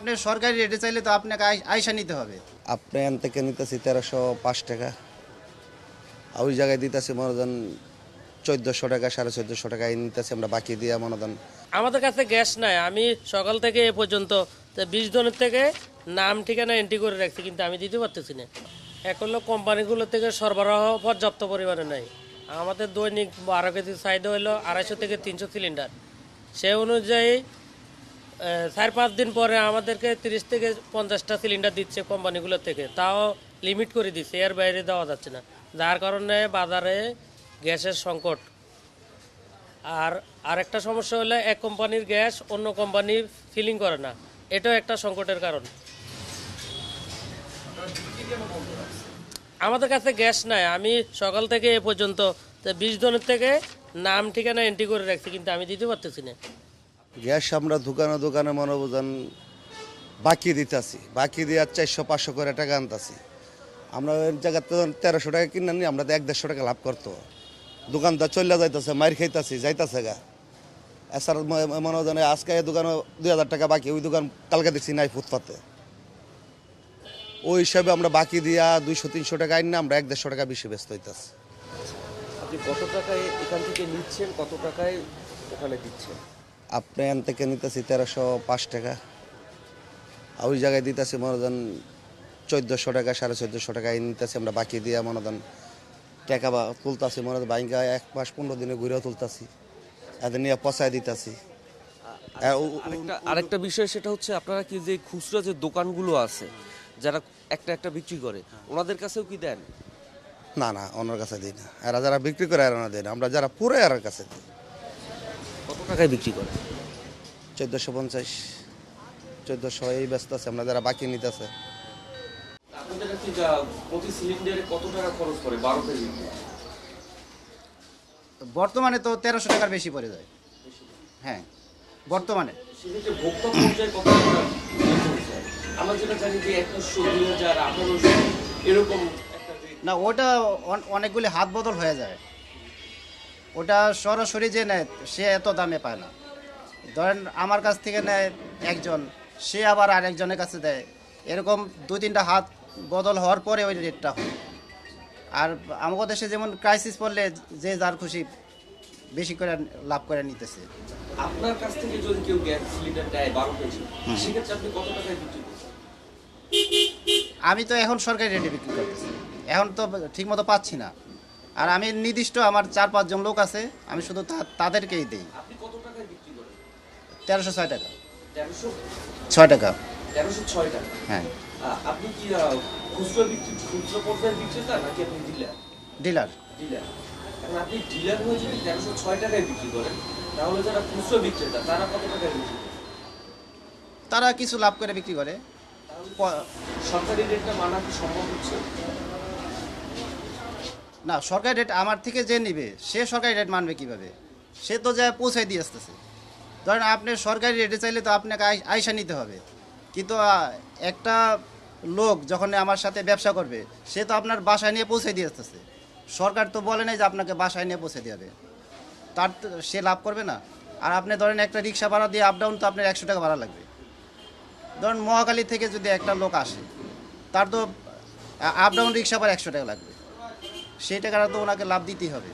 আপনি সরকারি রেটে চাইলে তো আপনাকে আইসা নিতে হবে। আপনি এন থেকে নিতেছি 1305 টাকা, আর ওই জায়গায় দিতেছি মনে দেন 1400 টাকা, 1450 টাকা নিতেছি আমরা বাকি দিয়ে মনে দেন। আমাদের কাছে গ্যাস নাই। আমি সকাল থেকে এ পর্যন্ত 20 জনের থেকে নাম ঠিকানা এন্ট্রি করে রাখছি, কিন্তু আমি দিতে পারতেছি না। এক হলো কোম্পানিগুলো থেকে সরবরাহ পর্যাপ্ত পরিমাণে নাই। আমাদের দৈনিক 12 কেজি চাহিদা হলো 250 থেকে 300 সিলিন্ডার। সে অনুযায়ী 4-5 দিন পরে আমাদেরকে 30 থেকে 50টা সিলিন্ডার দিচ্ছে কোম্পানিগুলো থেকে, তাও লিমিট করে দিচ্ছে, এর বাইরে দেওয়া যাচ্ছে না, যার কারণে বাজারে গ্যাসের সংকট। আর আরেকটা সমস্যা হলো এক কোম্পানির গ্যাস অন্য কোম্পানি ফিলিং করে না, এটাও একটা সংকটের কারণ। আমাদের কাছে গ্যাস নাই। আমি সকাল থেকে এ পর্যন্ত 20 জনের থেকে নাম ঠিকানা এন্ট্রি করে রাখছি, কিন্তু আমি দিতে পারতেছি না। গ্যাস আমরা দোকানে দোকানে মনে বোঝান বাকি দিতেছি, বাকি দিয়ে 400-500 করে টাকা আনতেছি। আমরা ওই জায়গাতে 1300 টাকা কিনে নিই, আমরা তো 1-150 টাকা লাভ করতো। দোকানদার চলে যাইতেছে, মার খাইতেছি, যাইতেছে গা। এছাড়া মনে হয় আজকে এই দোকানে 2000 টাকা বাকি, ওই দোকান কালকে দেখছি নাই ফুটপাতে। ওই হিসাবে আমরা বাকি দিয়া 200-300 টাকা আইন না, আমরা 1-150 টাকা বেশি ব্যস্ত হইতেছি। আপনি কত টাকায় এখান থেকে নিচ্ছেন, কত টাকায় ওখানে দিচ্ছেন? আপনি এন থেকে নিতেছি 1305 টাকা, আর ওই জায়গায় দিতেছি মনে দেন 1400 টাকা, 1450 টাকা নিতেছি আমরা বাকি দিয়ে মনে দেন টাকা তুলতেছি। মনে দেন বাইঙ্গা 1 মাস 15 দিনে ঘুরেও তুলতেছি, এদের নিয়ে পচায় দিতেছি। আরেকটা বিষয়, সেটা হচ্ছে আপনারা কি যে খুচরা যে দোকানগুলো আছে যারা একটা একটা বিক্রি করে, ওনাদের কাছেও কি দেন? না না, ওনার কাছে দিই না। এরা যারা বিক্রি করে এরা দেয় না, আমরা যারা পুরো এর কাছে দিই। কত টাকায় বিক্রি করে? 1450, 1400 এই ব্যস্ত আছে, আমরা যারা বাকি নিতেছে। আপনাদের কাছে প্রতি সিলিন্ডারে কত টাকা খরচ করে 12 কেজি? বর্তমানে তো 1300 টাকার বেশি পড়ে যায়। হ্যাঁ, বর্তমানে সেক্ষেত্রে ভোক্তা পর্যায়ে কত টাকা পৌঁছে? আমরা যেটা জানি যে 2100, 2000, 1800 এরকম একটা rate। না, ওটা অনেকগুলি হাত বদল হয়ে যায়। ওটা সরাসরি যে নেয় সে এত দামে পায় না। ধরেন আমার কাছ থেকে নেয় একজন, সে আবার আরেকজনের কাছে দেয়, এরকম 2-3টা হাত বদল হওয়ার পরে ওই রেটটা হয়। আর আমাদের দেশে যেমন ক্রাইসিস পড়লে যে যার খুশি বেশি করে লাভ করে নিতেছে। আপনার কাছ থেকে যদি কেউ গ্যাস সিলিন্ডার নেয় 12 কেজি, সেক্ষেত্রে আপনি কত টাকায় বিক্রি করছেন? আমি তো এখন সরকারি রেটে বিক্রি করতেছি, এখন তো ঠিকমতো পাচ্ছি না। আর আমি নির্দিষ্ট আমার 4-5 জন লোক আছে, আমি শুধু তাদেরকেই দিই। আপনি কত টাকায় বিক্রি করেন? 1306 টাকা। 1306 টাকা। 1306 টাকা। হ্যাঁ, আপনি কি খুচরো বিক্রি, খুচরো পর্যায়ের বিক্রেতা নাকি আপনি ডিলার? ডিলার। ডিলার। এখন আপনি ডিলার হয়ে যদি 1306 টাকায় বিক্রি করেন, তাহলে যারা খুচরো বিক্রেতা তারা কত টাকায় বিক্রি করে? তারা কিছু লাভ করে বিক্রি করে। সরকারি রেটটা মানা কি সম্ভব হচ্ছে? না, সরকারি রেট আমার থেকে যে নিবে সে সরকারি রেট মানবে কিভাবে? সে তো যা পৌঁছায় দিয়ে আসতেছে। ধরেন আপনি সরকারি রেটে চাইলে তো আপনাকে আইসা নিতে হবে, কিন্তু একটা লোক যখন আমার সাথে ব্যবসা করবে সে তো আপনার বাসায় নিয়ে পৌঁছে দিয়ে আসতেছে। সরকার তো বলে নাই যে আপনাকে বাসায় নিয়ে পৌঁছে দেবে, তার তো সে লাভ করবে না। আর আপনি ধরেন একটা রিক্সা ভাড়া দিয়ে আপ ডাউন তো আপনার 100 টাকা ভাড়া লাগবে। ধরেন মহাখালী থেকে যদি একটা লোক আসে, তার তো আপ ডাউন রিক্সা ভাড়া 100 টাকা লাগবে, সেই টাকাটা তো ওনাকে লাভ দিতেই হবে।